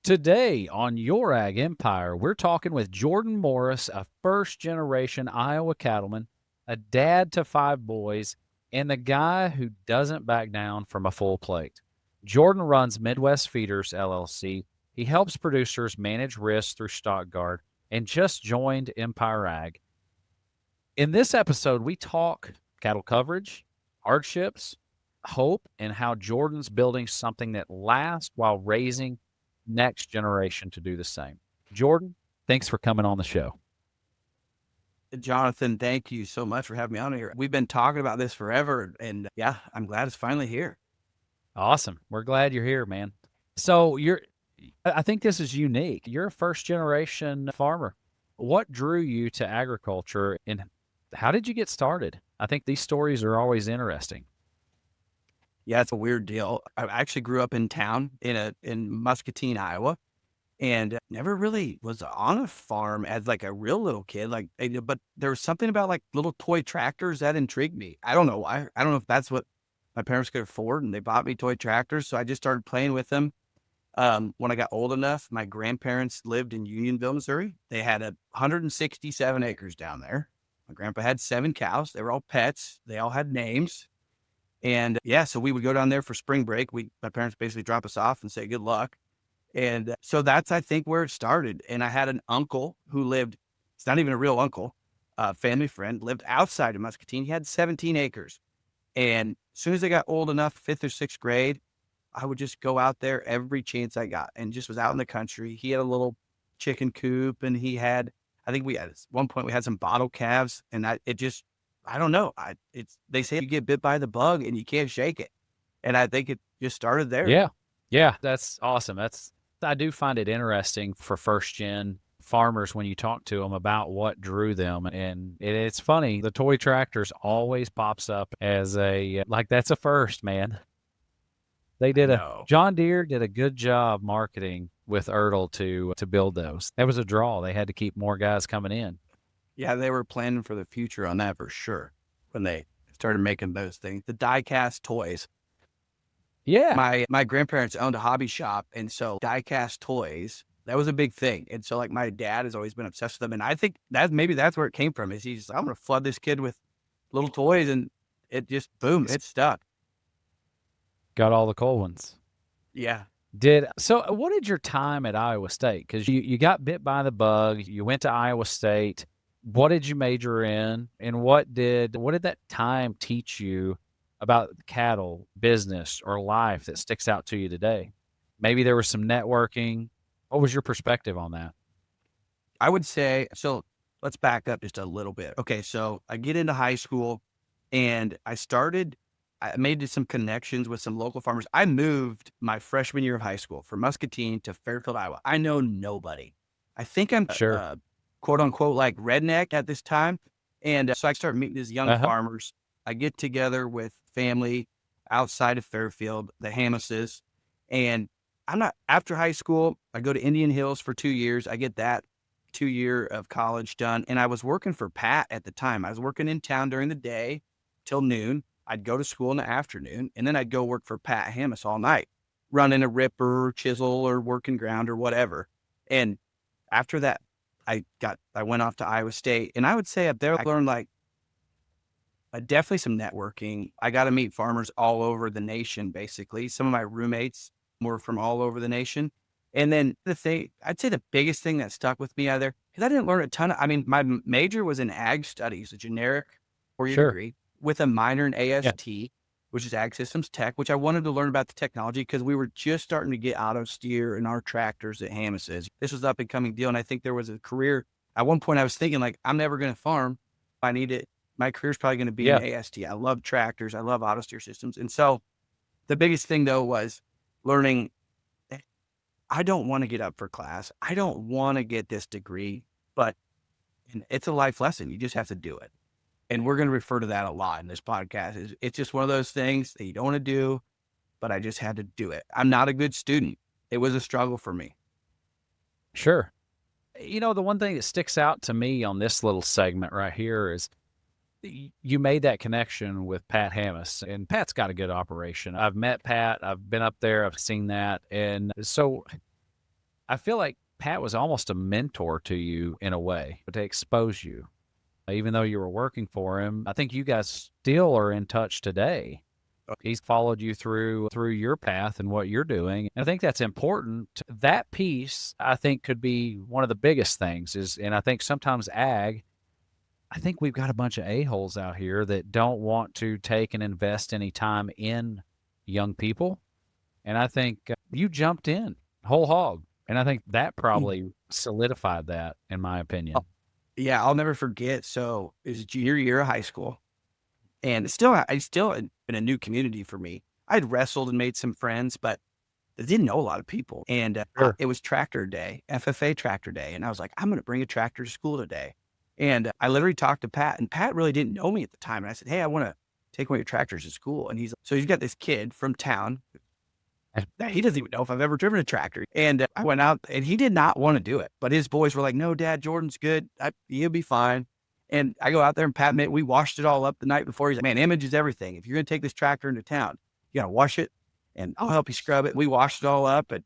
Today on Your Ag Empire, we're talking with Jordan Morris, a first generation Iowa cattleman, a dad to 5 boys, and the guy who doesn't back down from a full plate. Jordan runs Midwest Feeders LLC. He helps producers manage risks through StockGuard and just joined Empire Ag. In this episode, we talk cattle coverage, hardships, hope, and how Jordan's building something that lasts while raising next generation to do the same. Jordan, thanks for coming on the show. Jonathan, thank you so much for having me on here. We've been talking about this forever, and yeah, I'm glad it's finally here. Awesome. We're glad you're here, man. So I think this is unique. You're a first generation farmer. What drew you to agriculture and how did you get started? I think these stories are always interesting. Yeah, it's a weird deal. I actually grew up in town in Muscatine, Iowa, and never really was on a farm as like a real little kid. But there was something about like little toy tractors that intrigued me. I don't know why. I don't know if that's what my parents could afford, and they bought me toy tractors, so I just started playing with them. When I got old enough, my grandparents lived in Unionville, Missouri. They had 167 acres down there. My grandpa had 7 cows. They were all pets. They all had names. And yeah, so we would go down there for spring break. My parents basically drop us off and say good luck. And so that's, I think, where it started. And I had an uncle who lived, it's not even a real uncle, a family friend, lived outside of Muscatine. He had 17 acres. And as soon as I got old enough, 5th or 6th grade, I would just go out there every chance I got and just was out in the country. He had a little chicken coop, and I think at one point we had some bottle calves, and I don't know. They say you get bit by the bug and you can't shake it. And I think it just started there. Yeah. Yeah. That's awesome. I do find it interesting for first gen farmers when you talk to them about what drew them. And it's funny. The toy tractors always pops up as that's a first, man. No. John Deere did a good job marketing with Ertl to build those. That was a draw. They had to keep more guys coming in. Yeah, they were planning for the future on that for sure when they started making those things. The die-cast toys. Yeah. My grandparents owned a hobby shop, and so die-cast toys, that was a big thing. And so like my dad has always been obsessed with them. And I think that's where it came from, is I'm going to flood this kid with little toys, and it just, boom, it stuck. Got all the cool ones. Yeah. So what did your time at Iowa State? Because you got bit by the bug, you went to Iowa State. What did you major in, and what did that time teach you about cattle, business, or life that sticks out to you today? Maybe there was some networking. What was your perspective on that? I would say, so let's back up just a little bit. Okay, so I get into high school, and I made some connections with some local farmers. I moved my freshman year of high school from Muscatine to Fairfield, Iowa. I know nobody. I think I'm Sure. quote unquote like redneck at this time. And so I started meeting these young Uh-huh. farmers. I get together with family outside of Fairfield, the Hammises. And after high school, I go to Indian Hills for 2 years. I get that 2 year of college done. And I was working for Pat at the time. I was working in town during the day till noon. I'd go to school in the afternoon, and then I'd go work for Pat Hammis all night, running a ripper or chisel or working ground or whatever. And after that, I went off to Iowa State, and I would say up there, I learned definitely some networking. I got to meet farmers all over the nation, basically. Some of my roommates were from all over the nation. And then I'd say the biggest thing that stuck with me out of there, because I didn't learn a ton my major was in ag studies, a generic 4-year Sure. degree with a minor in Yeah. AST, which is Ag Systems Tech, which I wanted to learn about the technology because we were just starting to get auto steer in our tractors at Hammis's. This was up and coming deal. And I think there was a career. At one point I was thinking like, I'm never going to farm. I need it. My career's probably going to be in Yeah. AST. I love tractors. I love auto steer systems. And so the biggest thing though was learning, I don't want to get up for class. I don't want to get this degree, but it's a life lesson. You just have to do it. And we're going to refer to that a lot in this podcast. It's just one of those things that you don't want to do, but I just had to do it. I'm not a good student. It was a struggle for me. Sure. The one thing that sticks out to me on this little segment right here is you made that connection with Pat Hammis, and Pat's got a good operation. I've met Pat. I've been up there. I've seen that. And so I feel like Pat was almost a mentor to you in a way to expose you. Even though you were working for him, I think you guys still are in touch today. He's followed you through your path and what you're doing. And I think that's important. That piece, I think, could be one of the biggest things is, and I think sometimes I think we've got a bunch of a-holes out here that don't want to take and invest any time in young people. And I think you jumped in whole hog. And I think that probably solidified that, in my opinion. Yeah, I'll never forget. So it was junior year of high school, and I still had been a new community for me. I'd wrestled and made some friends, but I didn't know a lot of people. And Sure. it was tractor day, FFA tractor day. And I was like, I'm going to bring a tractor to school today. And I literally talked to Pat, and Pat really didn't know me at the time. And I said, hey, I want to take one of your tractors to school. And he's got this kid from town that he doesn't even know if I've ever driven a tractor. And I went out, and he did not want to do it. But his boys were like, no, Dad, Jordan's good. He'll be fine. And I go out there, and Pat, we washed it all up the night before. He's like, man, image is everything. If you're going to take this tractor into town, you got to wash it, and I'll help you scrub it. We washed it all up. And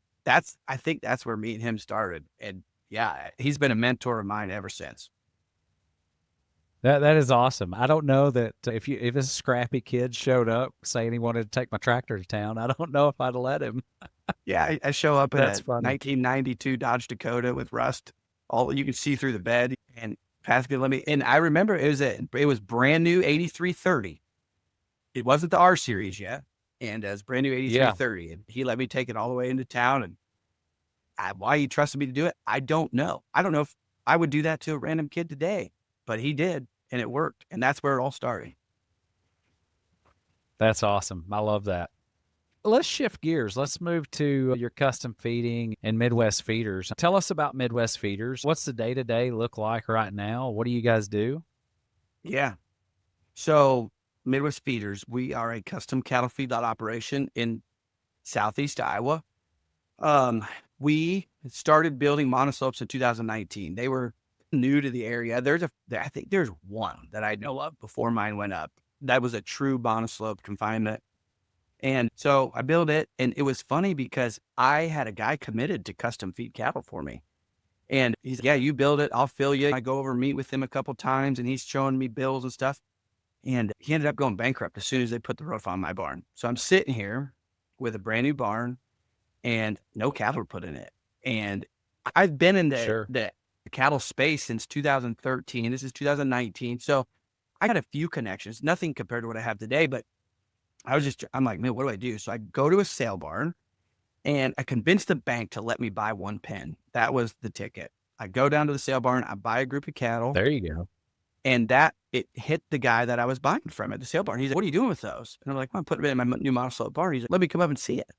I think that's where me and him started. And yeah, he's been a mentor of mine ever since. That is awesome. I don't know that if a scrappy kid showed up saying he wanted to take my tractor to town, I don't know if I'd let him. Yeah, I show up in That's a funny. 1992 Dodge Dakota with rust. All you can see through the bed, and Pat's gonna let me. And I remember it was brand new 8330. It wasn't the R series yet, and it was brand new Yeah. 8330. And he let me take it all the way into town. And why he trusted me to do it, I don't know. I don't know if I would do that to a random kid today, but he did, and it worked. And that's where it all started. That's awesome. I love that. Let's shift gears. Let's move to your custom feeding and Midwest Feeders. Tell us about Midwest Feeders. What's the day-to-day look like right now? What do you guys do? Yeah. So Midwest Feeders, we are a custom cattle feedlot operation in Southeast Iowa. We started building monoslopes in 2019. They were new to the area. I think there's one that I know of before mine went up. That was a true monoslope confinement. And so I built it, and it was funny because I had a guy committed to custom feed cattle for me. And he's like, yeah, you build it, I'll fill you. I go over and meet with him a couple times, and he's showing me bills and stuff. And he ended up going bankrupt as soon as they put the roof on my barn. So I'm sitting here with a brand new barn and no cattle were put in it. And I've been in Sure. the cattle space since 2013. This is 2019. So I had a few connections, nothing compared to what I have today, but I'm like, man, what do I do? So I go to a sale barn, and I convinced the bank to let me buy one pen. That was the ticket. I go down to the sale barn, I buy a group of cattle, There you go. and it hit the guy that I was buying from at the sale barn. He's like, what are you doing with those? And I'm like, well, I'm putting it in my new monoslope barn. He's like, let me come up and see it.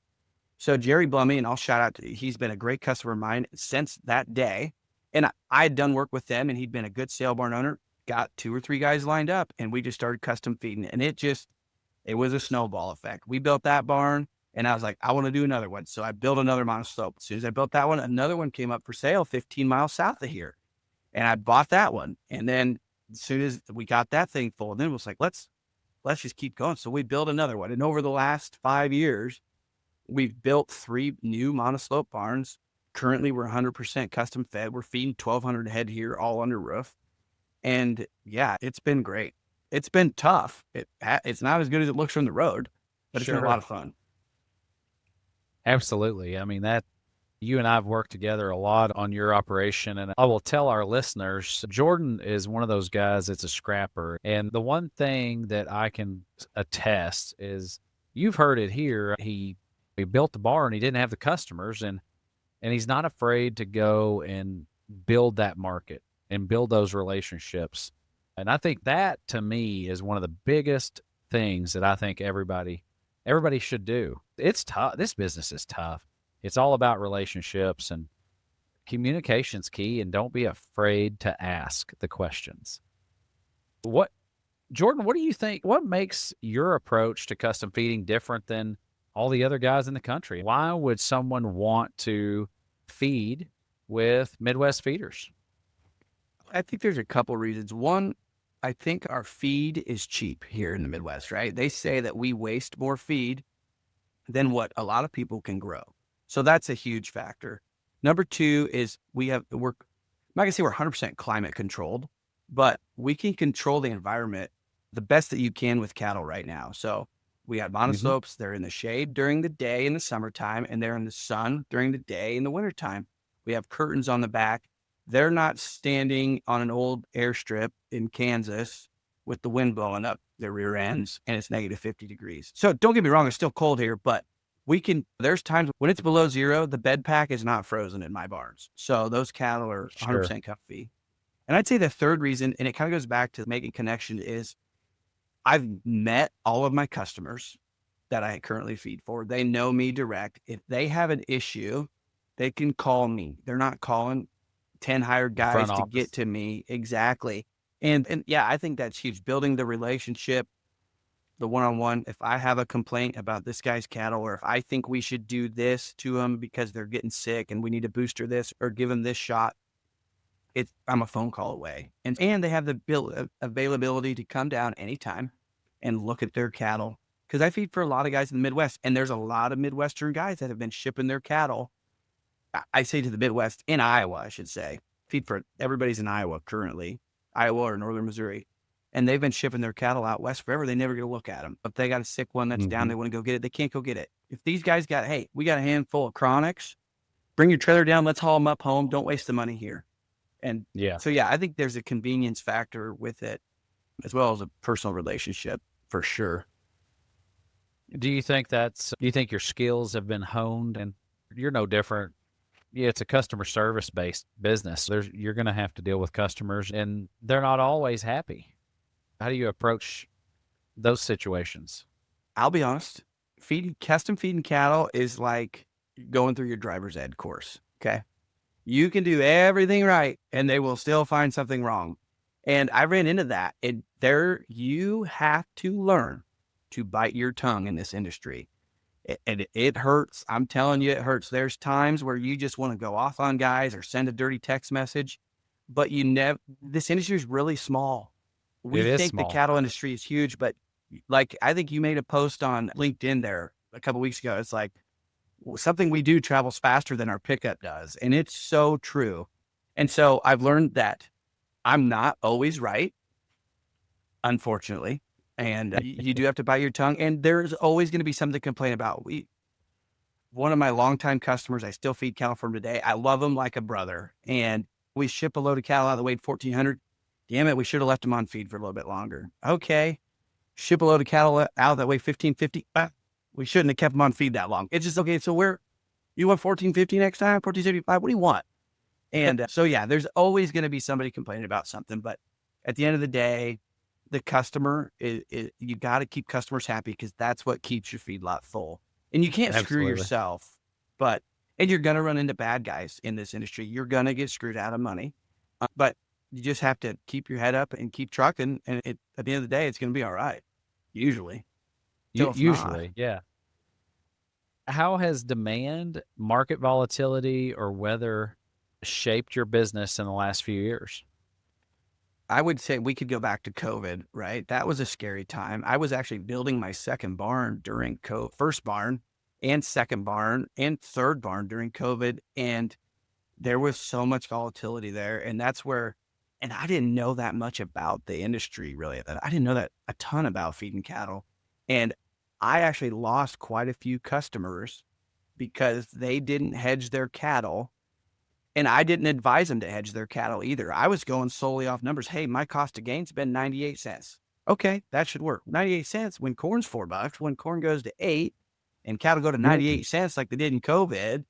So Jerry Blummy, and I'll shout out to, he's been a great customer of mine since that day. And I had done work with them, and he'd been a good sale barn owner, got 2 or 3 guys lined up, and we just started custom feeding. And it was a snowball effect. We built that barn, and I was like, I want to do another one. So I built another monoslope. As soon as I built that one, another one came up for sale 15 miles south of here. And I bought that one. And then as soon as we got that thing full, then it was like, let's just keep going. So we built another one. And over the last 5 years, we've built 3 new monoslope barns. Currently, we're 100% custom fed. We're feeding 1,200 head here, all under roof. And yeah, it's been great. It's been tough. It's not as good as it looks from the road, but it's been a lot of fun. Absolutely. I mean, that you and I have worked together a lot on your operation. And I will tell our listeners, Jordan is one of those guys that's a scrapper. And the one thing that I can attest is you've heard it here. He built the barn, he didn't have the customers, and he's not afraid to go and build that market and build those relationships. And I think that to me is one of the biggest things that I think everybody should do. It's tough. This business is tough. It's all about relationships, and communication's key, and don't be afraid to ask the questions. Jordan, what do you think? What makes your approach to custom feeding different than all the other guys in the country? Why would someone want to feed with Midwest Feeders? I think there's a couple reasons. One, I think our feed is cheap here in the Midwest, right? They say that we waste more feed than what a lot of people can grow. So that's a huge factor. Number two is we're not gonna say we're 100% climate controlled, but we can control the environment the best that you can with cattle right now. So we have Hmm. monoslopes. They're in the shade during the day in the summertime, and they're in the sun during the day in the wintertime. We have curtains on the back. They're not standing on an old airstrip in Kansas with the wind blowing up their rear ends and it's negative 50 degrees. So don't get me wrong, it's still cold here, but there's times when it's below zero, the bed pack is not frozen in my barns. So those cattle are Sure. 100% comfy. And I'd say the third reason, and it kind of goes back to making connection, is I've met all of my customers that I currently feed for. They know me direct. If they have an issue, they can call me. They're not calling 10 hired The front guys to get office. to me. Exactly. And yeah, I think that's huge. Building the relationship, the one-on-one. If I have a complaint about this guy's cattle, or if I think we should do this to them because they're getting sick and we need to booster this or give them this shot, I'm a phone call away. And they have the availability to come down anytime and look at their cattle. Because I feed for a lot of guys in the Midwest, and there's a lot of Midwestern guys that have been shipping their cattle. I say to the Midwest, in Iowa, I should say. Feed for everybody's in Iowa currently, Iowa or northern Missouri. And they've been shipping their cattle out west forever. They never get a look at them. If they got a sick one that's down, Hmm. they want to go get it. They can't go get it. If these guys hey, we got a handful of chronics, bring your trailer down. Let's haul them up home. Don't waste the money here. And Yeah. so, yeah, I think there's a convenience factor with it as well as a personal relationship for sure. Do you think your skills have been honed and you're no different? Yeah, it's a customer service based business. You're going to have to deal with customers and they're not always happy. How do you approach those situations? I'll be honest, custom feeding cattle is like going through your driver's ed course. Okay. You can do everything right and they will still find something wrong. And I ran into that. You have to learn to bite your tongue in this industry. It hurts. I'm telling you, it hurts. There's times where you just want to go off on guys or send a dirty text message, but this industry is really small. We It is think the small. cattle industry is huge, but like, I think you made a post on LinkedIn there a couple weeks ago. It's like something we do travels faster than our pickup does. And it's so true. And so I've learned that I'm not always right, unfortunately. And you do have to bite your tongue. And there's always going to be something to complain about. One of my longtime customers, I still feed cattle from today. I love him like a brother. And we ship a load of cattle out that weighed 1,400. Damn it, we should have left them on feed for a little bit longer. Okay. Ship a load of cattle out that weigh 1,550. We shouldn't have kept them on feed that long. It's just, okay, so you want 1,450 next time? 1,475? What do you want? And so, yeah, there's always going to be somebody complaining about something. But at the end of the day, the customer you got to keep customers happy because that's what keeps your feedlot full. And you can't screw Absolutely. yourself, and you're going to run into bad guys in this industry. You're going to get screwed out of money, but you just have to keep your head up and keep trucking. And at the end of the day, it's going to be all right. Usually, till it's not. Usually, yeah. How has demand, market volatility, or weather shaped your business in the last few years? I would say we could go back to COVID, right? That was a scary time. I was actually building my second barn during first barn and second barn and third barn during COVID. And there was so much volatility there. And I didn't know that much about the industry really. I didn't know that a ton about feeding cattle. And I actually lost quite a few customers because they didn't hedge their cattle and I didn't advise them to hedge their cattle either. I was going solely off numbers. Hey, my cost of gain's been 98 cents. Okay, that should work. 98 cents when corn's $4, when corn goes to 8 and cattle go to Mhm. 98 cents like they did in COVID,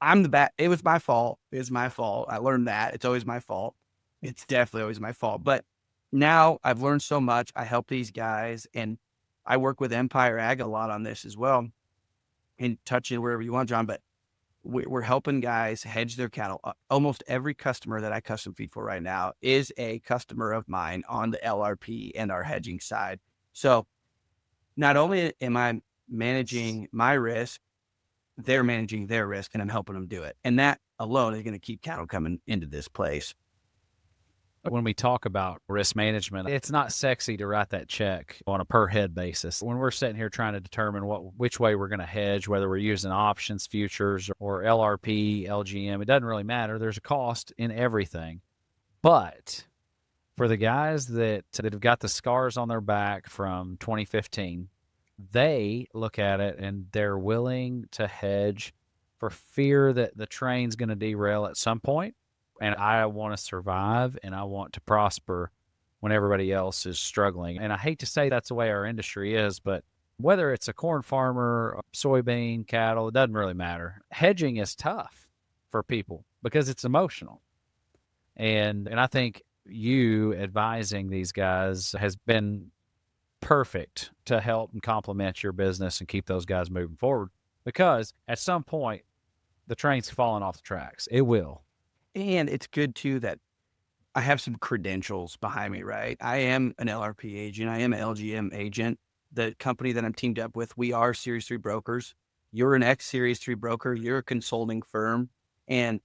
I'm the bad. It was my fault. It's my fault. I learned that. It's always my fault. It's definitely always my fault. But now I've learned so much. I help these guys and I work with Empire Ag a lot on this as well and touch it wherever you want, John. But we're helping guys hedge their cattle. Almost every customer that I custom feed for right now is a customer of mine on the LRP and our hedging side. So not only am I managing my risk, they're managing their risk and I'm helping them do it. And that alone is going to keep cattle coming into this place. When we talk about risk management, it's not sexy to write that check on a per head basis. When we're sitting here trying to determine which way we're going to hedge, whether we're using options, futures, or LRP, LGM, it doesn't really matter. There's a cost in everything. But for the guys that have got the scars on their back from 2015, they look at it and they're willing to hedge for fear that the train's going to derail at some point. And I want to survive and I want to prosper when everybody else is struggling. And I hate to say that's the way our industry is, but whether it's a corn farmer, soybean, cattle, it doesn't really matter. Hedging is tough for people because it's emotional. And I think you advising these guys has been perfect to help and complement your business and keep those guys moving forward, because at some point the train's falling off the tracks. It will. And it's good too that I have some credentials behind me, right? I am an LRP agent. I am an LGM agent. The company that I'm teamed up with, we are Series 3 brokers. You're an ex-Series 3 broker. You're a consulting firm. And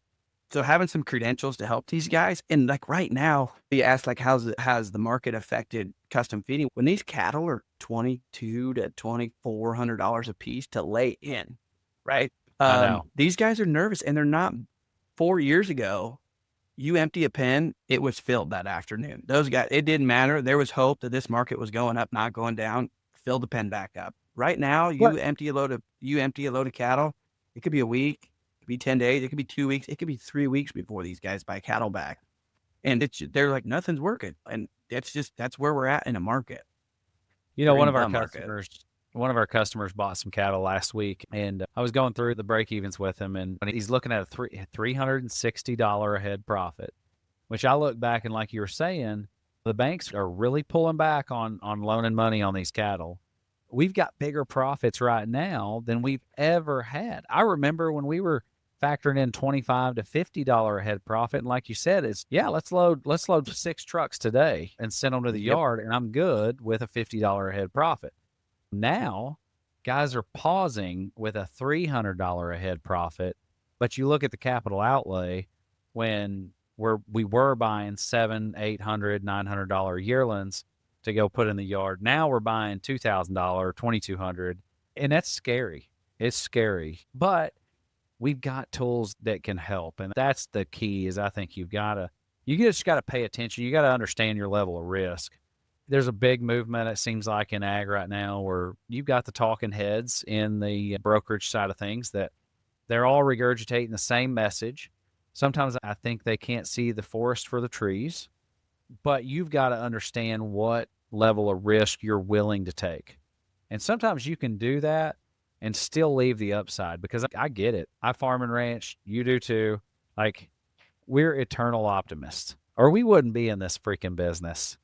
so having some credentials to help these guys. And like right now, you asked like, has the market affected custom feeding? When these cattle are $2,200 to $2,400 a piece to lay in, right? I know. These guys are nervous and they're not. 4 years ago, you empty a pen, it was filled that afternoon. Those guys, it didn't matter. There was hope that this market was going up, not going down. Fill the pen back up. Right now, What? you empty a load of cattle. It could be a week, it could be 10 days, it could be 2 weeks, it could be 3 weeks before these guys buy cattle back. And they're like, nothing's working. And that's where we're at in a market. You know, We're one in of our the market. customers bought some cattle last week, and I was going through the break evens with him, and he's looking at a $360 a head profit, which I look back and, like you were saying, the banks are really pulling back on loaning money on these cattle. We've got bigger profits right now than we've ever had. I remember when we were factoring in $25 to $50 a head profit, and like you said, it's let's load 6 trucks today and send them to the Yep. yard, and I'm good with a $50 a head profit. Now, guys are pausing with a $300 a head profit, but you look at the capital outlay when we were buying $700, $800, $900 yearlings to go put in the yard. Now we're buying $2,000, $2,200, and that's scary. It's scary, but we've got tools that can help, and that's the key. Is I think you just got to pay attention. You got to understand your level of risk. There's a big movement, it seems like, in ag right now where you've got the talking heads in the brokerage side of things that they're all regurgitating the same message. Sometimes I think they can't see the forest for the trees, but you've got to understand what level of risk you're willing to take. And sometimes you can do that and still leave the upside, because I get it. I farm and ranch. You do too. Like, we're eternal optimists, or we wouldn't be in this freaking business.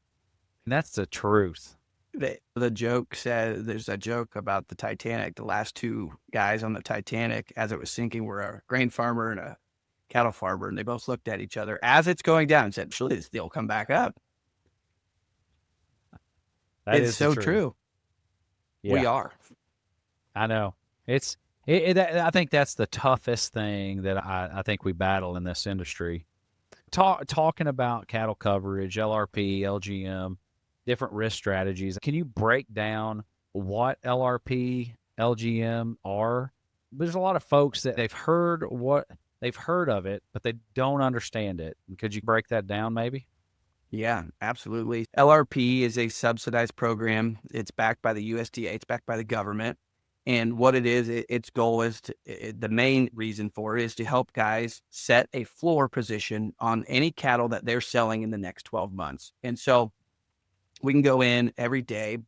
And that's the truth. The joke says, there's a joke about the Titanic. The last 2 guys on the Titanic, as it was sinking, were a grain farmer and a cattle farmer. And they both looked at each other as it's going down and said, surely this deal will come back up. That It's is the so truth. true. Yeah, We are. I know. I think that's the toughest thing that I think we battle in this industry. Talking about cattle coverage, LRP, LGM, different risk strategies. Can you break down what LRP, LGM are? There's a lot of folks that they've heard of it, but they don't understand it. Could you break that down maybe? Yeah, absolutely. LRP is a subsidized program. It's backed by the USDA. It's backed by the government. And what it is, its goal is the main reason for it is to help guys set a floor position on any cattle that they're selling in the next 12 months. And so we can go in every day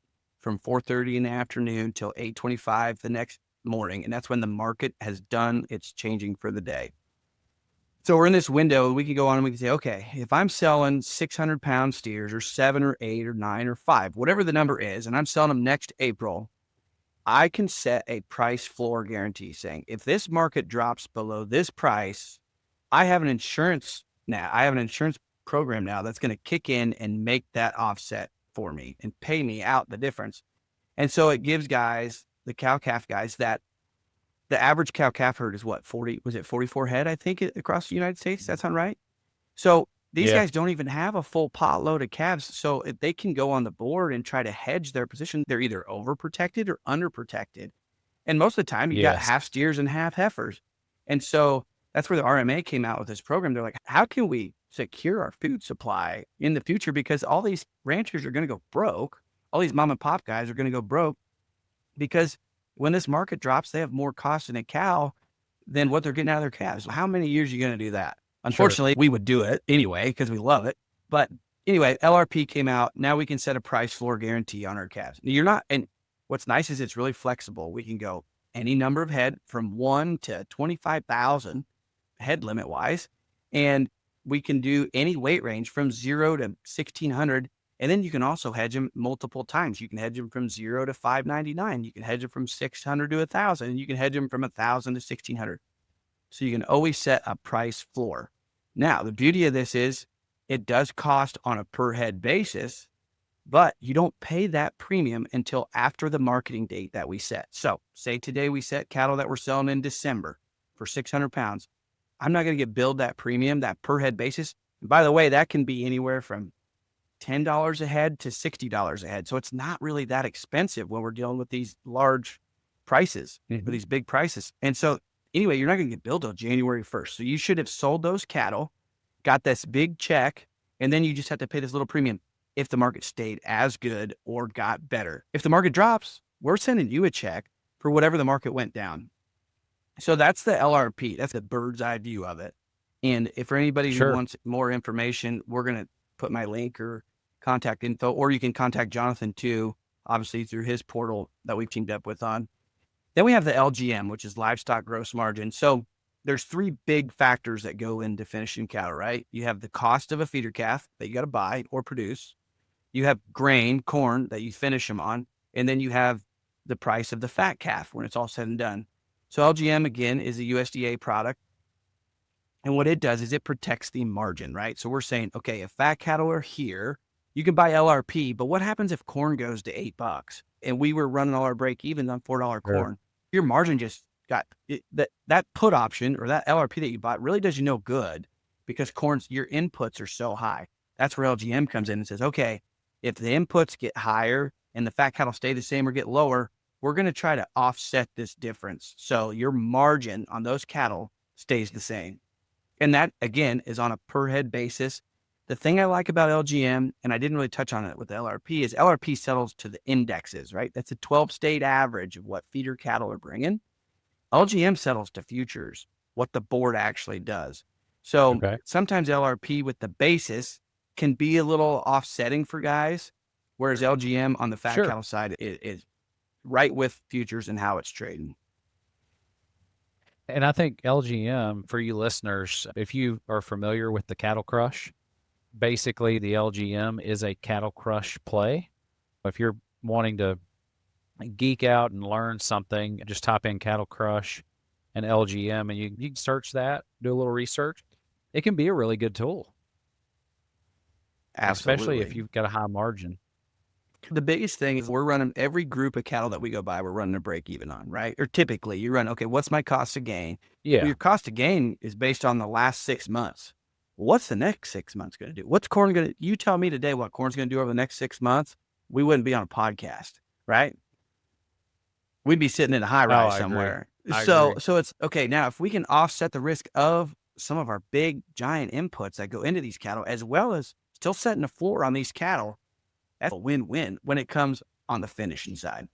from 4:30 in the afternoon till 8:25 the next morning. And that's when the market has done its changing for the day. So we're in this window, we can go on and we can say, okay, if I'm selling 600-pound steers or 7 or 8 or 9 or 5, whatever the number is, and I'm selling them next April, I can set a price floor guarantee saying, if this market drops below this price, I have an insurance program now that's going to kick in and make that offset for me and pay me out the difference. And so it gives guys, the cow-calf guys, that the average cow-calf herd is what, 44 head, I think, across the United States? That sound right? So These Yeah. guys don't even have a full pot load of calves, so if they can go on the board and try to hedge their position, they're either overprotected or underprotected. And most of the time, you got Yes. half steers and half heifers. And so that's where the RMA came out with this program. They're like, how can we secure our food supply in the future? Because all these ranchers are going to go broke. All these mom and pop guys are going to go broke because when this market drops, they have more cost in a cow than what they're getting out of their calves. How many years are you going to do that? Sure. Unfortunately, we would do it anyway because we love it. But anyway, LRP came out. Now we can set a price floor guarantee on our calves. You're not, and what's nice is it's really flexible. We can go any number of head from 1 to 25,000 head limit wise. And we can do any weight range from 0 to 1,600. And then you can also hedge them multiple times. You can hedge them from 0 to 599. You can hedge them from 600 to 1,000. And you can hedge them from 1,000 to 1,600. So you can always set a price floor. Now, the beauty of this is it does cost on a per head basis, but you don't pay that premium until after the marketing date that we set. So say today we set cattle that we're selling in December for 600 pounds. I'm not going to get billed that premium, that per head basis. And by the way, that can be anywhere from $10 a head to $60 a head. So it's not really that expensive when we're dealing with these large prices, with these big prices. And so anyway, you're not going to get billed till January 1st. So you should have sold those cattle, got this big check, and then you just have to pay this little premium if the market stayed as good or got better. If the market drops, we're sending you a check for whatever the market went down. So that's the LRP. That's the bird's eye view of it. And if for anybody who Sure. wants more information, we're going to put my link or contact info, or you can contact Jonathan too, obviously through his portal that we've teamed up with on. Then we have the LGM, which is livestock gross margin. So there's three big factors that go into finishing cattle, right? You have the cost of a feeder calf that you got to buy or produce. You have grain, corn that you finish them on. And then you have the price of the fat calf when it's all said and done. So LGM, again, is a USDA product. And what it does is it protects the margin, right? So we're saying, okay, if fat cattle are here, you can buy LRP, but what happens if corn goes to $8 and we were running all our break even on $4 Sure. corn? Your margin just got that put option or that LRP that you bought really does you no good because your inputs are so high. That's where LGM comes in and says, okay, if the inputs get higher and the fat cattle stay the same or get lower, we're going to try to offset this difference. So your margin on those cattle stays the same. And that, again, is on a per head basis. The thing I like about LGM, and I didn't really touch on it with the LRP, is LRP settles to the indexes, right? That's a 12-state average of what feeder cattle are bringing. LGM settles to futures, what the board actually does. So Okay. sometimes LRP with the basis can be a little offsetting for guys, whereas LGM on the fat Sure. cattle side is right with futures and how it's trading. And I think LGM, for you listeners, if you are familiar with the cattle crush, basically the LGM is a cattle crush play. If you're wanting to geek out and learn something, just type in cattle crush and LGM and you can search that, do a little research. It can be a really good tool, especially if Absolutely. you've got a high margin. The biggest thing is we're running every group of cattle that we go by, we're running a break even on, right? Or typically you run, okay, what's my cost of gain? Well, Yeah. your cost of gain is based on the last 6 months. What's the next 6 months going to do? What's corn going to, you tell me today what corn's going to do over the next 6 months. We wouldn't be on a podcast, right? We'd be sitting in a high Oh, rise I agree. somewhere. I So agree. it's okay. Now, if we can offset the risk of some of our big giant inputs that go into these cattle, as well as still setting a floor on these cattle, that's a win-win when it comes on the finishing side.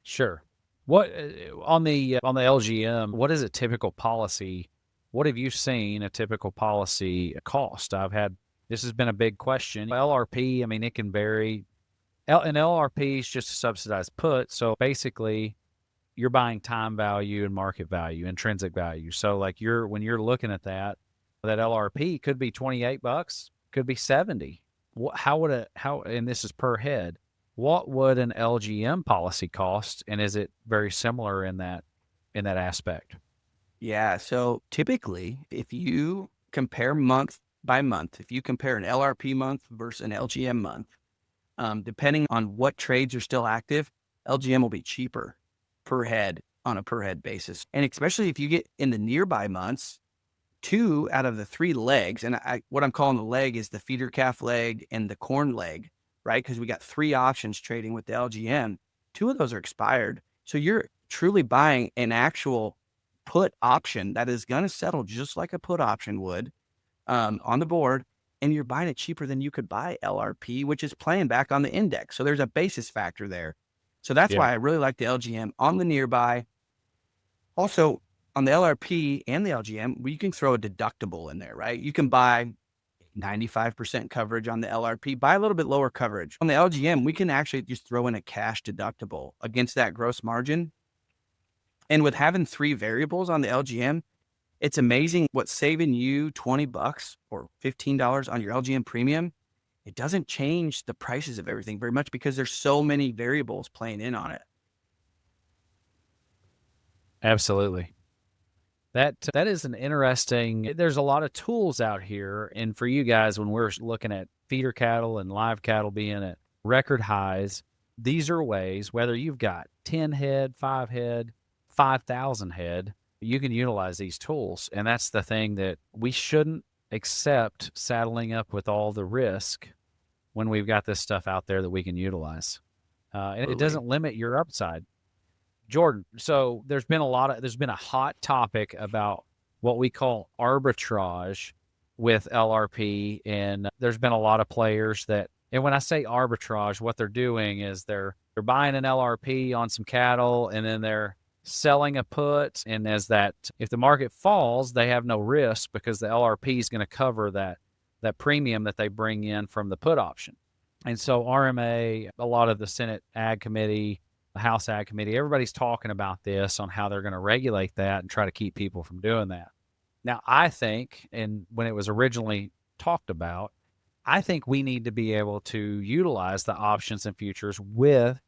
Sure. What on the LGM, what is a typical policy? What have you seen a typical policy cost? This has been a big question. LRP, I mean, it can vary. And LRP is just a subsidized put. So basically, you're buying time value and market value, intrinsic value. So like when you're looking at that LRP could be $28, could be 70. And this is per head. What would an LGM policy cost? And is it very similar in that aspect? Yeah. So typically, if you compare month by month, if you compare an LRP month versus an LGM month, depending on what trades are still active, LGM will be cheaper per head on a per head basis. And especially if you get in the nearby months, 2 out of the 3 legs, and what I'm calling the leg is the feeder calf leg and the corn leg, right? Because we got 3 options trading with the LGM. 2 of those are expired. So you're truly buying an actual put option that is going to settle just like a put option would on the board, and you're buying it cheaper than you could buy LRP, which is playing back on the index. So there's a basis factor there. So that's Yeah. why I really like the LGM on the nearby. Also, on the LRP and the LGM, you can throw a deductible in there, right? You can buy 95% coverage on the LRP, buy a little bit lower coverage. On the LGM, we can actually just throw in a cash deductible against that gross margin. And with having 3 variables on the LGM, it's amazing what's saving you $20 or $15 on your LGM premium. It doesn't change the prices of everything very much because there's so many variables playing in on it. Absolutely. That is an interesting. There's a lot of tools out here, and for you guys, when we're looking at feeder cattle and live cattle being at record highs, these are ways. Whether you've got 10 head, 5 head, 5,000 head, you can utilize these tools, and that's the thing that we shouldn't accept saddling up with all the risk when we've got this stuff out there that we can utilize, and it Absolutely. doesn't limit your upside. Jordan, so there's been a hot topic about what we call arbitrage with LRP, and there's been a lot of players that, and when I say arbitrage, what they're doing is they're buying an LRP on some cattle and then they're selling a put, and as that, if the market falls, they have no risk because the LRP is going to cover that premium that they bring in from the put option. And so RMA, a lot of the Senate Ag Committee, the House Ag Committee, everybody's talking about this on how they're going to regulate that and try to keep people from doing that. Now, I think, and when it was originally talked about, I think we need to be able to utilize the options and futures with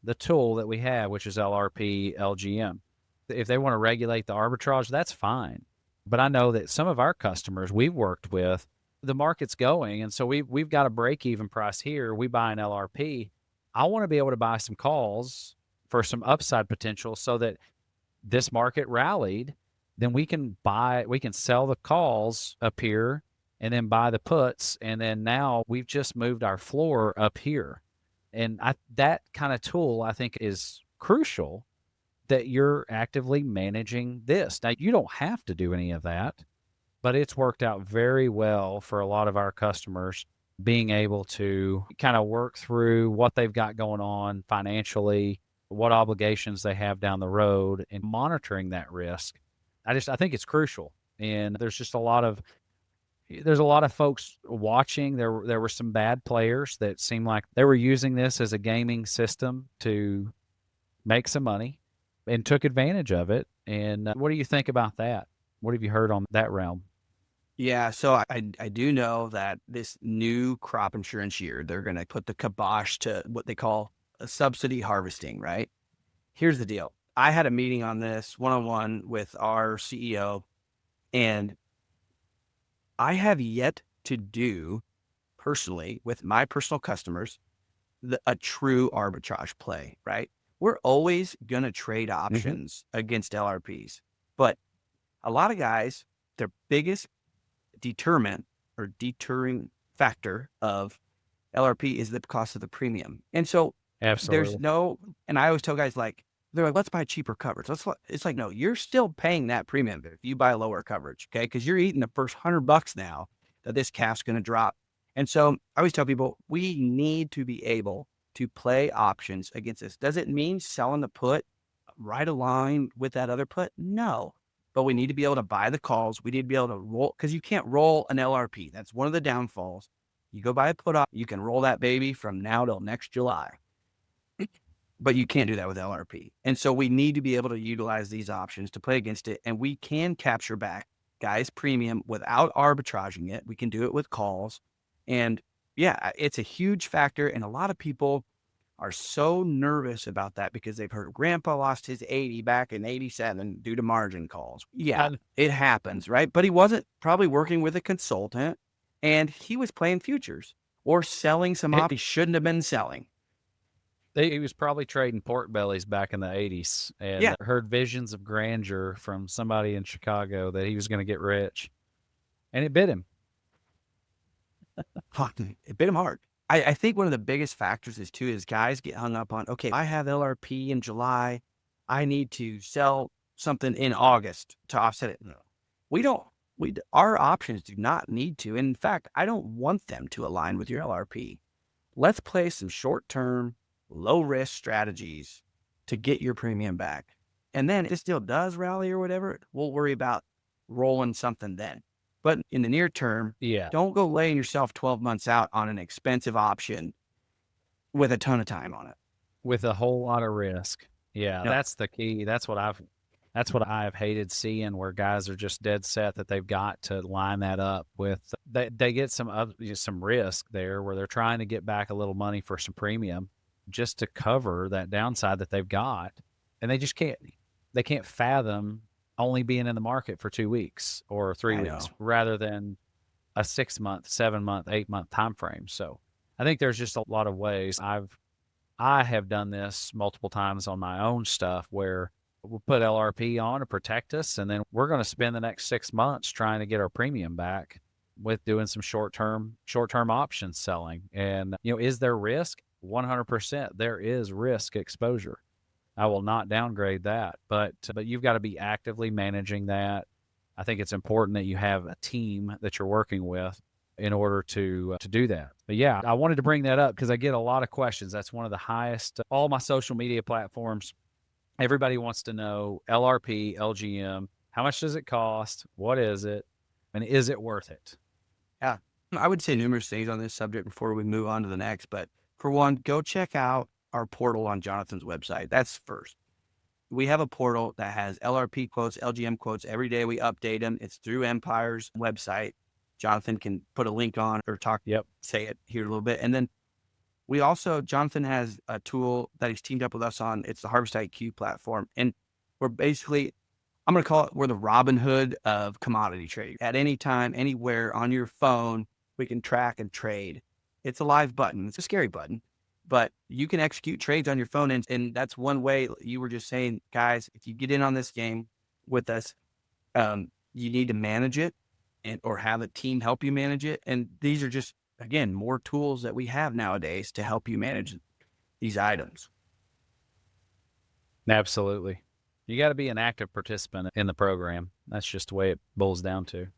the tool that we have, which is LRP, LGM. If they want to regulate the arbitrage, that's fine. But I know that some of our customers we've worked with, the market's going, and so we've got a break even price here. We buy an LRP. I want to be able to buy some calls for some upside potential so that this market rallied, then we can sell the calls up here and then buy the puts. And then now we've just moved our floor up here. And that kind of tool, I think, is crucial that you're actively managing this. Now, you don't have to do any of that, but it's worked out very well for a lot of our customers being able to kind of work through what they've got going on financially, what obligations they have down the road, and monitoring that risk. I think it's crucial. And there's a lot of folks watching. There were some bad players that seemed like they were using this as a gaming system to make some money and took advantage of it. And what do you think about that? What have you heard on that realm? Yeah, so I do know that this new crop insurance year, they're going to put the kibosh to what they call a subsidy harvesting, right? Here's the deal. I had a meeting on this one-on-one with our CEO, and I have yet to do personally with my personal customers a true arbitrage play, right? We're always going to trade Mm-hmm. options against LRPs, but a lot of guys, their biggest deterring factor of LRP is the cost of the premium. And so there's Absolutely. no, and I always tell guys they're like, let's buy cheaper coverage. It's like, no, you're still paying that premium if you buy lower coverage. Okay. Cause you're eating the first $100 now that this calf's going to drop. And so I always tell people we need to be able to play options against this. Does it mean selling the put right aligned with that other put? No, but we need to be able to buy the calls. We need to be able to roll because you can't roll an LRP. That's one of the downfalls. You go buy a put op, you can roll that baby from now till next July, but you can't do that with LRP. And so we need to be able to utilize these options to play against it. And we can capture back guys' premium without arbitraging it. We can do it with calls. And yeah, it's a huge factor. And a lot of people are so nervous about that because they've heard grandpa lost his 80 back in 87 due to margin calls. Yeah, And it happens, right? But he wasn't probably working with a consultant and he was playing futures or selling some options he shouldn't have been selling. he was probably trading pork bellies back in the 80s and Yeah. heard visions of grandeur from somebody in Chicago that he was going to get rich. And it bit him. It bit him hard. I think one of the biggest factors is guys get hung up on, okay, I have LRP in July. I need to sell something in August to offset it. No, we don't. Our options do not need to. In fact, I don't want them to align with your LRP. Let's play some short-term, low-risk strategies to get your premium back. And then if this deal does rally or whatever, we'll worry about rolling something then. But in the near term, Yeah. don't go laying yourself 12 months out on an expensive option with a ton of time on it. With a whole lot of risk. Yeah, No. that's the key. That's what I've hated seeing, where guys are just dead set that they've got to line that up with. They get some risk there where they're trying to get back a little money for some premium just to cover that downside that they've got, and they just can't. They can't fathom only being in the market for 2 weeks or 3 weeks rather than a 6 month, 7 month, 8 month time frame. So I think there's just a lot of ways. I have done this multiple times on my own stuff where we'll put LRP on to protect us, and then we're going to spend the next 6 months trying to get our premium back with doing some short-term option selling. And, is there risk? 100%. There is risk exposure. I will not downgrade that, but you've got to be actively managing that. I think it's important that you have a team that you're working with in order to do that. But yeah, I wanted to bring that up because I get a lot of questions. That's one of the highest, all my social media platforms. Everybody wants to know LRP, LGM. How much does it cost? What is it? And is it worth it? Yeah, I would say numerous things on this subject before we move on to the next. But for one, go check out our portal on Jonathan's website. That's first. We have a portal that has LRP quotes, LGM quotes. Every day we update them. It's through Empire's website. Jonathan can put a link on or say it here a little bit. And then Jonathan has a tool that he's teamed up with us on. It's the Harvest IQ platform. And we're basically, I'm going to call it, we're the Robin Hood of commodity trading. At any time, anywhere on your phone, we can track and trade. It's a live button. It's a scary button, but you can execute trades on your phone. And that's one way. You were just saying, guys, if you get in on this game with us, you need to manage it or have a team help you manage it. And these are just, again, more tools that we have nowadays to help you manage these items. Absolutely. You got to be an active participant in the program. That's just the way it boils down to.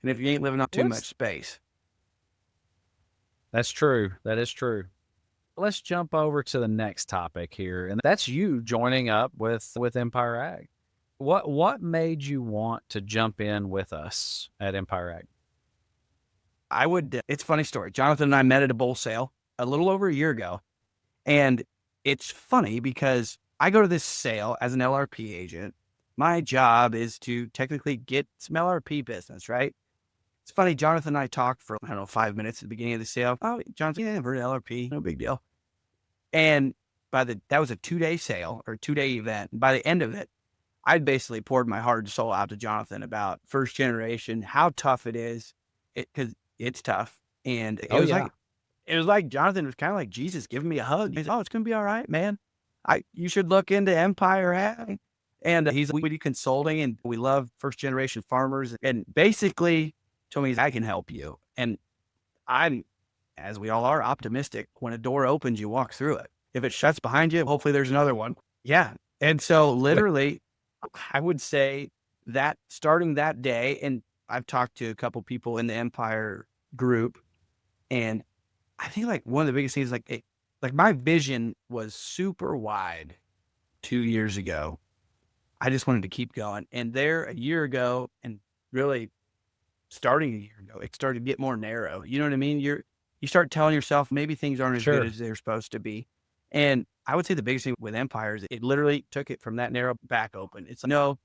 And if you ain't living on too much space. That's true. That is true. Let's jump over to the next topic here. And that's you joining up with Empire Ag. What made you want to jump in with us at Empire Ag? It's a funny story. Jonathan and I met at a bull sale a little over a year ago. And it's funny because I go to this sale as an LRP agent. My job is to technically get some LRP business, right? It's funny. Jonathan and I talked for, 5 minutes at the beginning of the sale. Oh, Jonathan, yeah, we're at LRP. No big deal. And that was a 2-day sale or 2-day event. And by the end of it, I'd basically poured my heart and soul out to Jonathan about first generation, how tough it is, because it's tough. And it was like Jonathan was kind of like Jesus giving me a hug. He's, oh, it's going to be all right, man. You should look into Empire Ag. And we do consulting, and we love first generation farmers. And basically told me, I can help you. And I'm, as we all are, optimistic. When a door opens, you walk through it. If it shuts behind you, hopefully there's another one. Yeah. And so literally, I would say that starting that day, and I've talked to a couple people in the Empire group, and I think like one of the biggest things, like my vision was super wide 2 years ago. I just wanted to keep going. And there a year ago, and really starting a year ago, it started to get more narrow. You know what I mean? You start telling yourself maybe things aren't as good as they're supposed to be. And I would say the biggest thing with Empire is it literally took it from that narrow back open. It's like, no,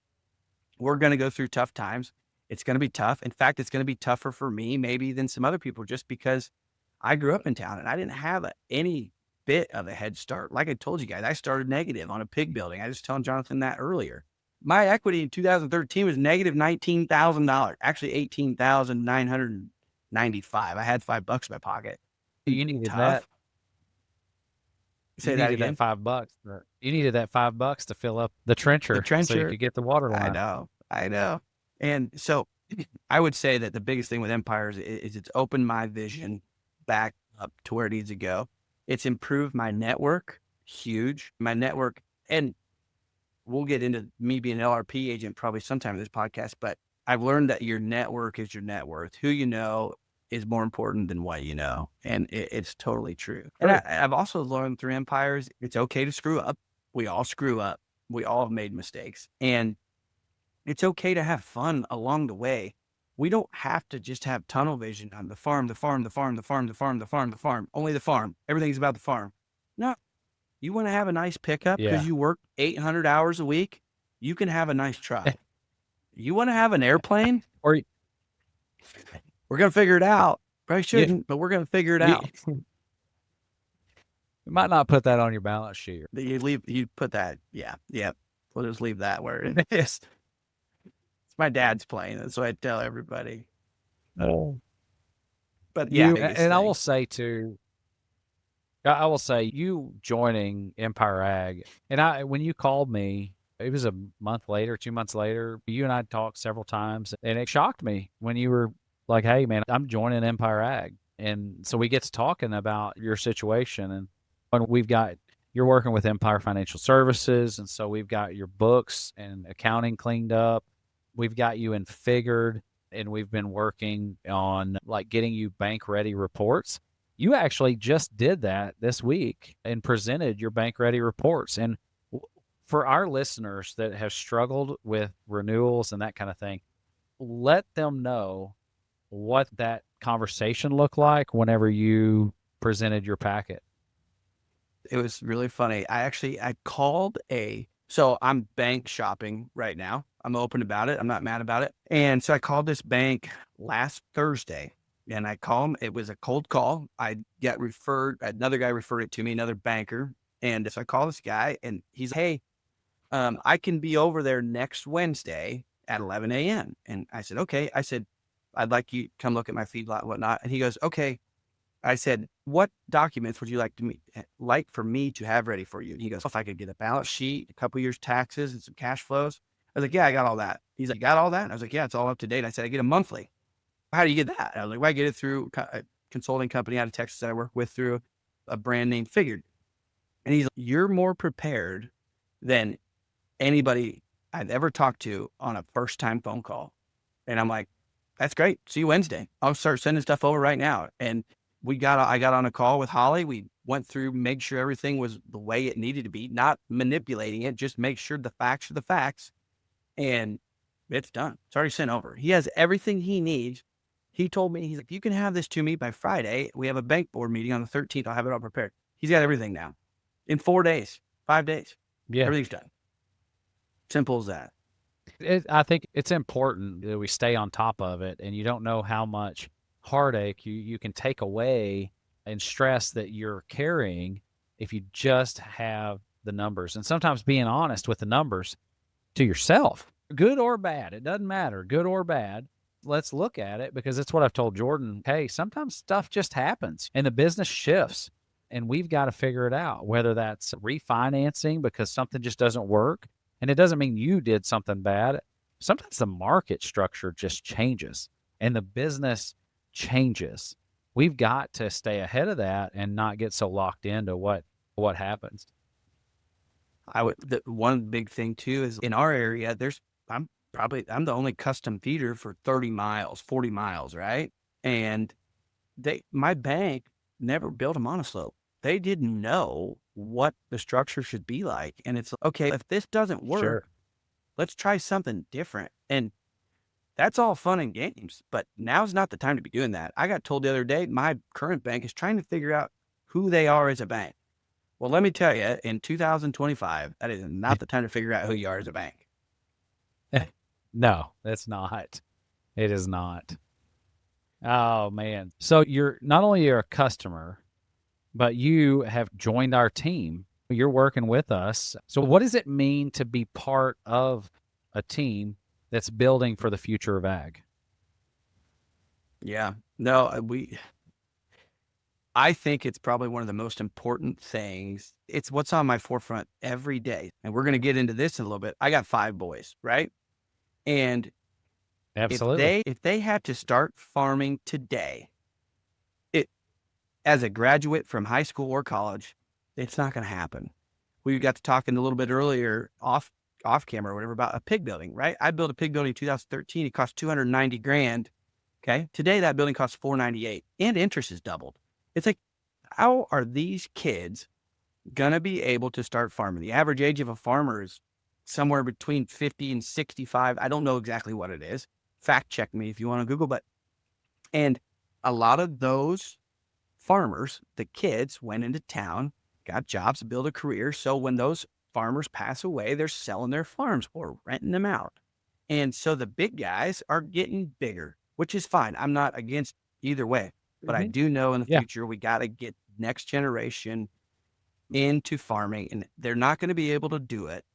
we're going to go through tough times. It's going to be tough. In fact, it's going to be tougher for me maybe than some other people, just because I grew up in town and I didn't have any bit of a head start. Like I told you guys, I started negative on a pig building. I was telling Jonathan that earlier. My equity in 2013 was negative $19,000, actually $18,995. I had $5 in my pocket. You needed that. Say that again. That $5. You needed that $5 to fill up the trencher, so you could get the water line. I know. And so I would say that the biggest thing with Empires is it's opened my vision back up to where it needs to go. It's improved my network, huge. My network, and we'll get into me being an LRP agent probably sometime in this podcast, but I've learned that your network is your net worth. Who you know is more important than what you know. And it's totally true. And I've also learned through Empires, it's okay to screw up. We all screw up. We all have made mistakes. And it's okay to have fun along the way. We don't have to just have tunnel vision on the farm, the farm, the farm, the farm, the farm, the farm, the farm, only the farm. Everything's about the farm. No, you want to have a nice pickup because Yeah. you work 800 hours a week, you can have a nice truck. You want to have an airplane? Or We're going to figure it out. Probably you, shouldn't, but we're going to figure it you, out. you might not put that on your balance sheet. You put that. Yeah. Yeah. We'll just leave that where it is. It's my dad's plane. That's what I tell everybody. Oh. But yeah, And I will say too, I will say you joining Empire Ag, and when you called me, it was a month later, 2 months later, you and I talked several times, and it shocked me when you were like, "Hey, man, I'm joining Empire Ag," and so we get to talking about your situation, and when you're working with Empire Financial Services, and so we've got your books and accounting cleaned up, we've got you in Figured, and we've been working on like getting you bank ready reports. You actually just did that this week and presented your bank ready reports. And for our listeners that have struggled with renewals and that kind of thing, let them know what that conversation looked like whenever you presented your packet. It was really funny. I called so I'm bank shopping right now. I'm open about it. I'm not mad about it. And so I called this bank last Thursday and I called him. It was a cold call. I got referred, another guy referred it to me, another banker. And so I call this guy and he's, hey, I can be over there next Wednesday at 11 a.m. And I said, okay. I said, I'd like you to come look at my feedlot and whatnot. And he goes, okay. I said, what documents would you like for me to have ready for you? And he goes, if I could get a balance sheet, a couple years taxes and some cash flows. I was like, yeah, I got all that. He's like, got all that? And I was like, yeah, it's all up to date. I said, I get a monthly. How do you get that? I was like, well, I get it through a consulting company out of Texas that I work with through a brand name Figured. And he's like, you're more prepared than anybody I've ever talked to on a first time phone call. And I'm like, that's great. See you Wednesday. I'll start sending stuff over right now. And I got on a call with Holly. We went through, make sure everything was the way it needed to be, not manipulating it, just make sure the facts are the facts. And it's done. It's already sent over. He has everything he needs. He told me, he's like, you can have this to me by Friday. We have a bank board meeting on the 13th. I'll have it all prepared. He's got everything now in 4 days, 5 days. Yeah. Everything's done. Simple as that. I think it's important that we stay on top of it, and you don't know how much heartache you can take away and stress that you're carrying if you just have the numbers. And sometimes being honest with the numbers to yourself, good or bad, it doesn't matter, good or bad. Let's look at it, because it's what I've told Jordan. Hey, sometimes stuff just happens and the business shifts, and we've got to figure it out, whether that's refinancing because something just doesn't work. And it doesn't mean you did something bad. Sometimes the market structure just changes and the business changes. We've got to stay ahead of that and not get so locked into what happens. One big thing too is in our area, I'm the only custom feeder for 30 miles, 40 miles, right? And my bank never built a monoslope. They didn't know what the structure should be like. And it's okay, if this doesn't work, Sure. let's try something different. And that's all fun and games, but now's not the time to be doing that. I got told the other day, my current bank is trying to figure out who they are as a bank. Well, let me tell you, in 2025, that is not the time to figure out who you are as a bank. No, that's not. It is not. Oh, man. So you're not only a customer, but you have joined our team. You're working with us. So what does it mean to be part of a team that's building for the future of ag? Yeah, no, I think it's probably one of the most important things. It's what's on my forefront every day. And we're going to get into this in a little bit. I got 5 boys, right? And Absolutely. If they had to start farming today, it as a graduate from high school or college, it's not going to happen. We got to talking a little bit earlier off camera or whatever about a pig building, right? I built a pig building in 2013. It cost 290 grand. Okay. Today that building costs 498 and interest has doubled. It's like, how are these kids going to be able to start farming? The average age of a farmer is somewhere between 50 and 65. I don't know exactly what it is. Fact check me if you want to Google, and a lot of those farmers, the kids went into town, got jobs, built a career. So when those farmers pass away, they're selling their farms or renting them out. And so the big guys are getting bigger, which is fine. I'm not against either way, but I Hmm. do know in the Yeah. future, we got to get next generation into farming, and they're not going to be able to do it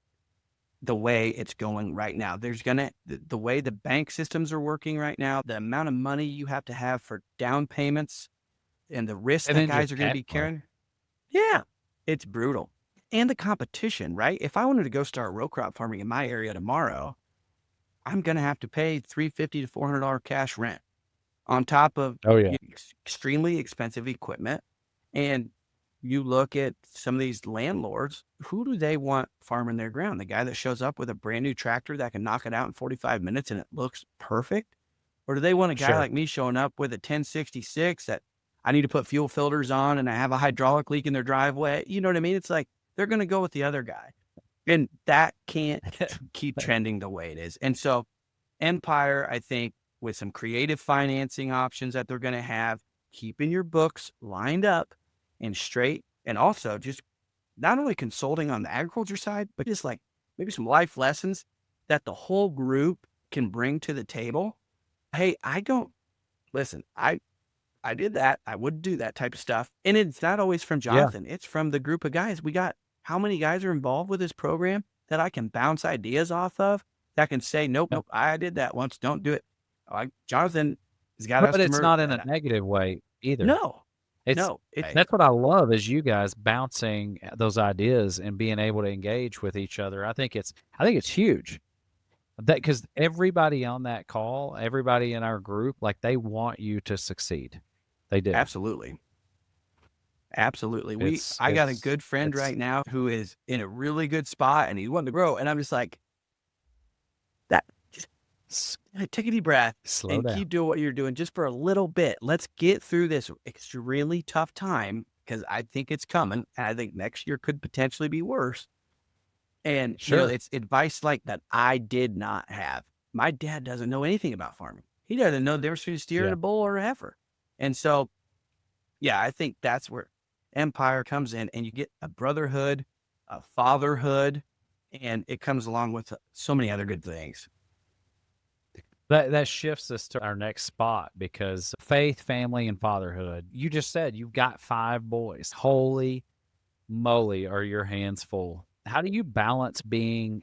the way it's going right now. There's the way the bank systems are working right now, the amount of money you have to have for down payments and the risk And that then guys just are going to cash be flow. carrying. Yeah, it's brutal. And the competition, right? If I wanted to go start row crop farming in my area tomorrow, I'm going to have to pay $350 to $400 cash rent on top of Oh, yeah. extremely expensive equipment. And you look at some of these landlords, who do they want farming their ground? The guy that shows up with a brand new tractor that can knock it out in 45 minutes and it looks perfect? Or do they want a guy Sure. like me showing up with a 1066 that I need to put fuel filters on and I have a hydraulic leak in their driveway? You know what I mean? It's like they're going to go with the other guy. And that can't keep trending the way it is. And so Empire, I think, with some creative financing options that they're going to have, keeping your books lined up and straight, and also just not only consulting on the agriculture side, but just like maybe some life lessons that the whole group can bring to the table. Hey, I don't listen. I did that. I would do that type of stuff, and it's not always from Yeah. Jonathan. It's from the group of guys. We got how many guys are involved with this program that I can bounce ideas off of? That can say, nope, Yeah. nope. I did that once. Don't do it. Like Jonathan has got But it's customer. not in a negative way either. No, It's no. It's that's what I love is you guys bouncing those ideas and being able to engage with each other. I think it's huge. That because everybody on that call, everybody in our group, like they want you to succeed. They do. absolutely. Absolutely. It's I got a it's good friend it's right now who is in a really good spot and he's wanting to grow. And I'm just like, that just take a deep breath slow and down. keep doing what you're doing just for a little bit. Let's get through this extremely tough time because I think it's coming. And I think next year could potentially be worse. And, Sure. it's advice like that I did not have. My dad doesn't know anything about farming. He doesn't know the difference between a steer and Yeah. a bull or a heifer. And so, yeah, I think that's where Empire comes in and you get a brotherhood, a fatherhood, and it comes along with so many other good things. That shifts us to our next spot because faith, family, and fatherhood. You just said you've got 5 boys. Holy moly, are your hands full. How do you balance being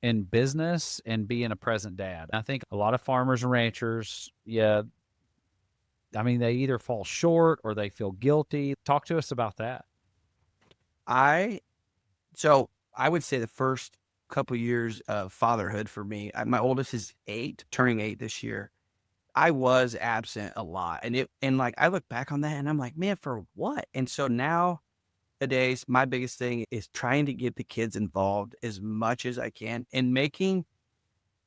in business and being a present dad? I think a lot of farmers and ranchers, yeah, I mean, they either fall short or they feel guilty. Talk to us about that. I So I would say the first couple years of fatherhood for me, my oldest is 8, turning 8 this year. I was absent a lot, and like I look back on that and I'm like, man, for what? And so nowadays, my biggest thing is trying to get the kids involved as much as I can and making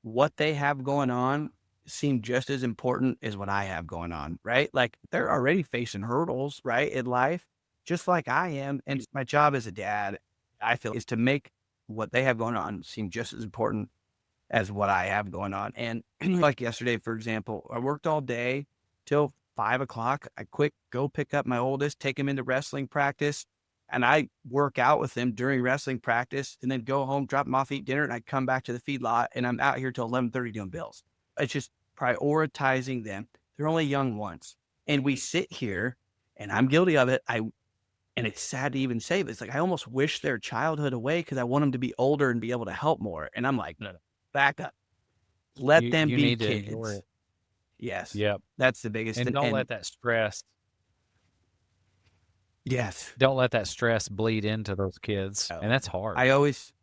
what they have going on seem just as important as what I have going on, right? Like they're already facing hurdles, right, in life, just like I am. And my job as a dad, I feel, is to make what they have going on seem just as important as what I have going on. And like yesterday, for example, I worked all day till 5 o'clock. I quick go pick up my oldest, take him into wrestling practice, and I work out with him during wrestling practice and then go home, drop him off, eat dinner, and I come back to the feedlot and I'm out here till 11:30 doing bills. It's just prioritizing them. They're only young ones. And we sit here and I'm guilty of it. And it's sad to even say this. Like I almost wish their childhood away because I want them to be older and be able to help more. And I'm like, no, no, back up. Let them You be need to enjoy kids. it. Yes. Yep. That's the biggest And thing. don't And let that stress yes. don't let that stress bleed into those kids. Oh, And that's hard. I always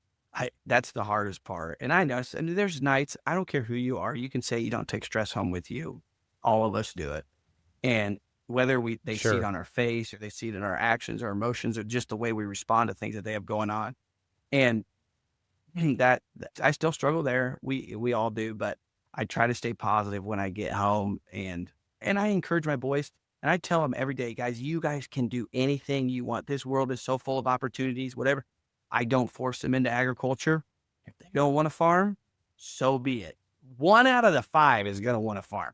That's the hardest part. And I know, and there's nights, I don't care who you are, you can say you don't take stress home with you. All of us do it. And whether they see it Sure. on our face or they see it in our actions or emotions or just the way we respond to things that they have going on. And I still struggle there. We all do, but I try to stay positive when I get home, and I encourage my boys, and I tell them every day, guys, you guys can do anything you want. This world is so full of opportunities, whatever. I don't force them into agriculture. If they don't want to farm, so be it. 1 out of the 5 is going to want to farm.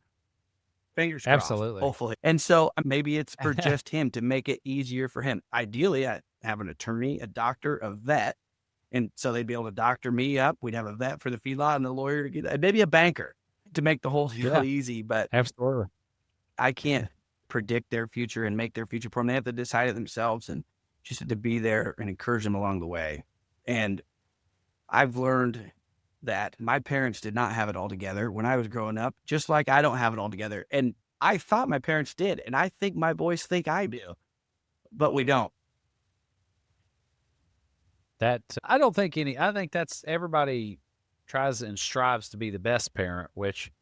Fingers crossed, Absolutely. hopefully. And so maybe it's for just him to make it easier for him. Ideally, I have an attorney, a doctor, a vet. And so they'd be able to doctor me up. We'd have a vet for the feedlot and the lawyer to get, maybe a banker to make the whole deal Yeah, easy. But absolutely. I can't predict their future and make their future for them. They have to decide it themselves, and just to be there and encourage them along the way. And I've learned that my parents did not have it all together when I was growing up, just like I don't have it all together. And I thought my parents did. And I think my boys think I do, but we don't. That I don't think I think that's everybody tries and strives to be the best parent, which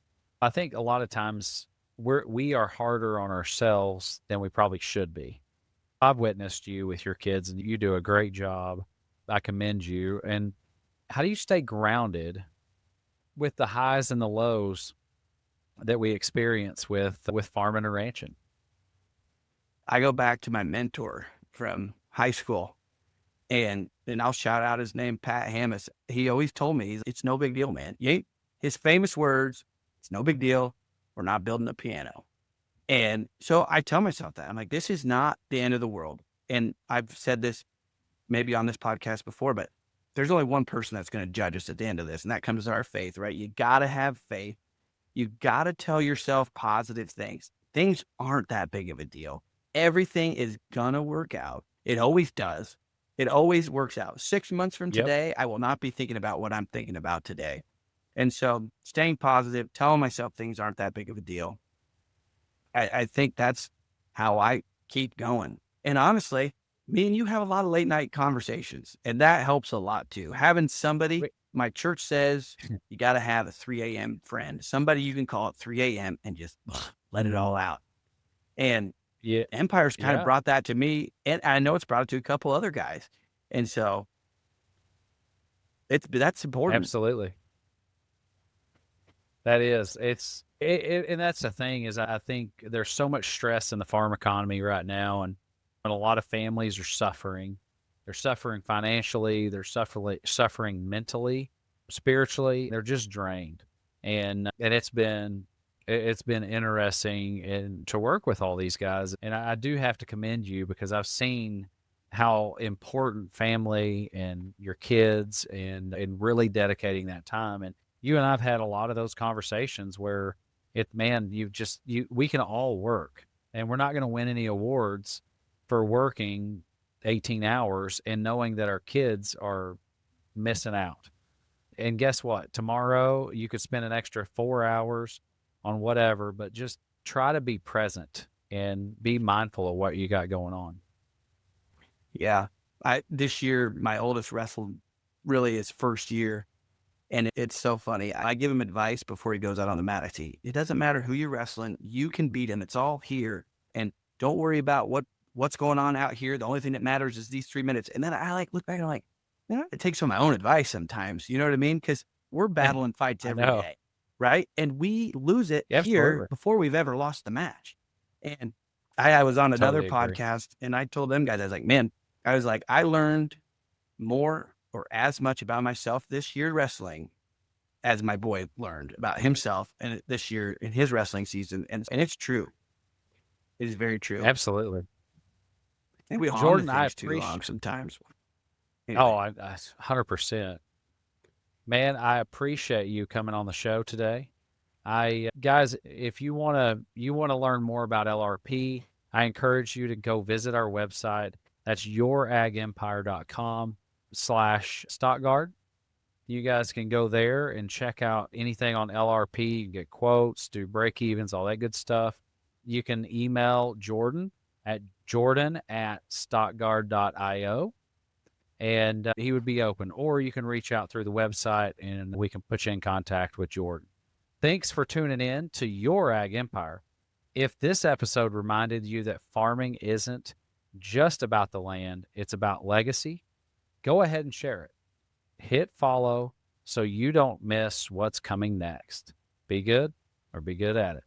I think a lot of times we are harder on ourselves than we probably should be. I've witnessed you with your kids and you do a great job. I commend you. And how do you stay grounded with the highs and the lows that we experience with farming and ranching? I go back to my mentor from high school, and I'll shout out his name, Pat Hammis. He always told me, it's no big deal, man. His famous words, it's no big deal. We're not building a piano. And so I tell myself that. I'm like, this is not the end of the world. And I've said this maybe on this podcast before, but there's only one person that's going to judge us at the end of this, and that comes to our faith, right? You got to have faith. You got to tell yourself positive things. Things aren't that big of a deal. Everything is going to work out. It always does. It always works out. 6 months from Yep. today, I will not be thinking about what I'm thinking about today. And so staying positive, telling myself things aren't that big of a deal. I think that's how I keep going. And honestly, me and you have a lot of late night conversations, and that helps a lot too. Having somebody, Wait. my church says you got to have a 3 a.m. friend, somebody you can call at 3 a.m. and just let it all out. And Yeah. Empire's kind of Yeah. brought that to me, and I know it's brought it to a couple other guys. And so that's important. Absolutely. That is. And that's the thing is I think there's so much stress in the farm economy right now, and a lot of families are suffering. They're suffering financially, they're suffering mentally, spiritually. They're just drained. And it's been interesting and to work with all these guys. And I do have to commend you because I've seen how important family and your kids and really dedicating that time. And you and I've had a lot of those conversations where we can all work and we're not going to win any awards for working 18 hours and knowing that our kids are missing out. And guess what? Tomorrow you could spend an extra 4 hours on whatever, but just try to be present and be mindful of what you got going on. Yeah. This year, my oldest wrestled really his first year. And it's so funny. I give him advice before he goes out on the mat. I say, it doesn't matter who you're wrestling. You can beat him. It's all here. And don't worry about what's going on out here. The only thing that matters is these 3 minutes. And then I look back and I'm like, it takes some of my own advice sometimes. You know what I mean? Because we're battling fights I every know. day, right? And we lose it here Absolutely. before we've ever lost the match. And I was on another Totally agree. podcast and I told them guys, I was like, man, I learned more or as much about myself this year wrestling as my boy learned about himself and this year in his wrestling season. And it's true. It is very true. Absolutely. And we hold on to Jordan, I things too appreciate. long sometimes. Oh, Anyway, I 100%. Man, I appreciate you coming on the show today. Guys, if you want to learn more about LRP, I encourage you to go visit our website. That's youragempire.com/StockGuard. You guys can go there and check out anything on LRP. You can get quotes, do break evens, all that good stuff. You can email Jordan at jordan@stockguard.io. and he would be open. Or you can reach out through the website and we can put you in contact with Jordan. Thanks for tuning in to Your Ag Empire. If this episode reminded you that farming isn't just about the land, it's about legacy, go ahead and share it. Hit follow so you don't miss what's coming next. Be good or be good at it.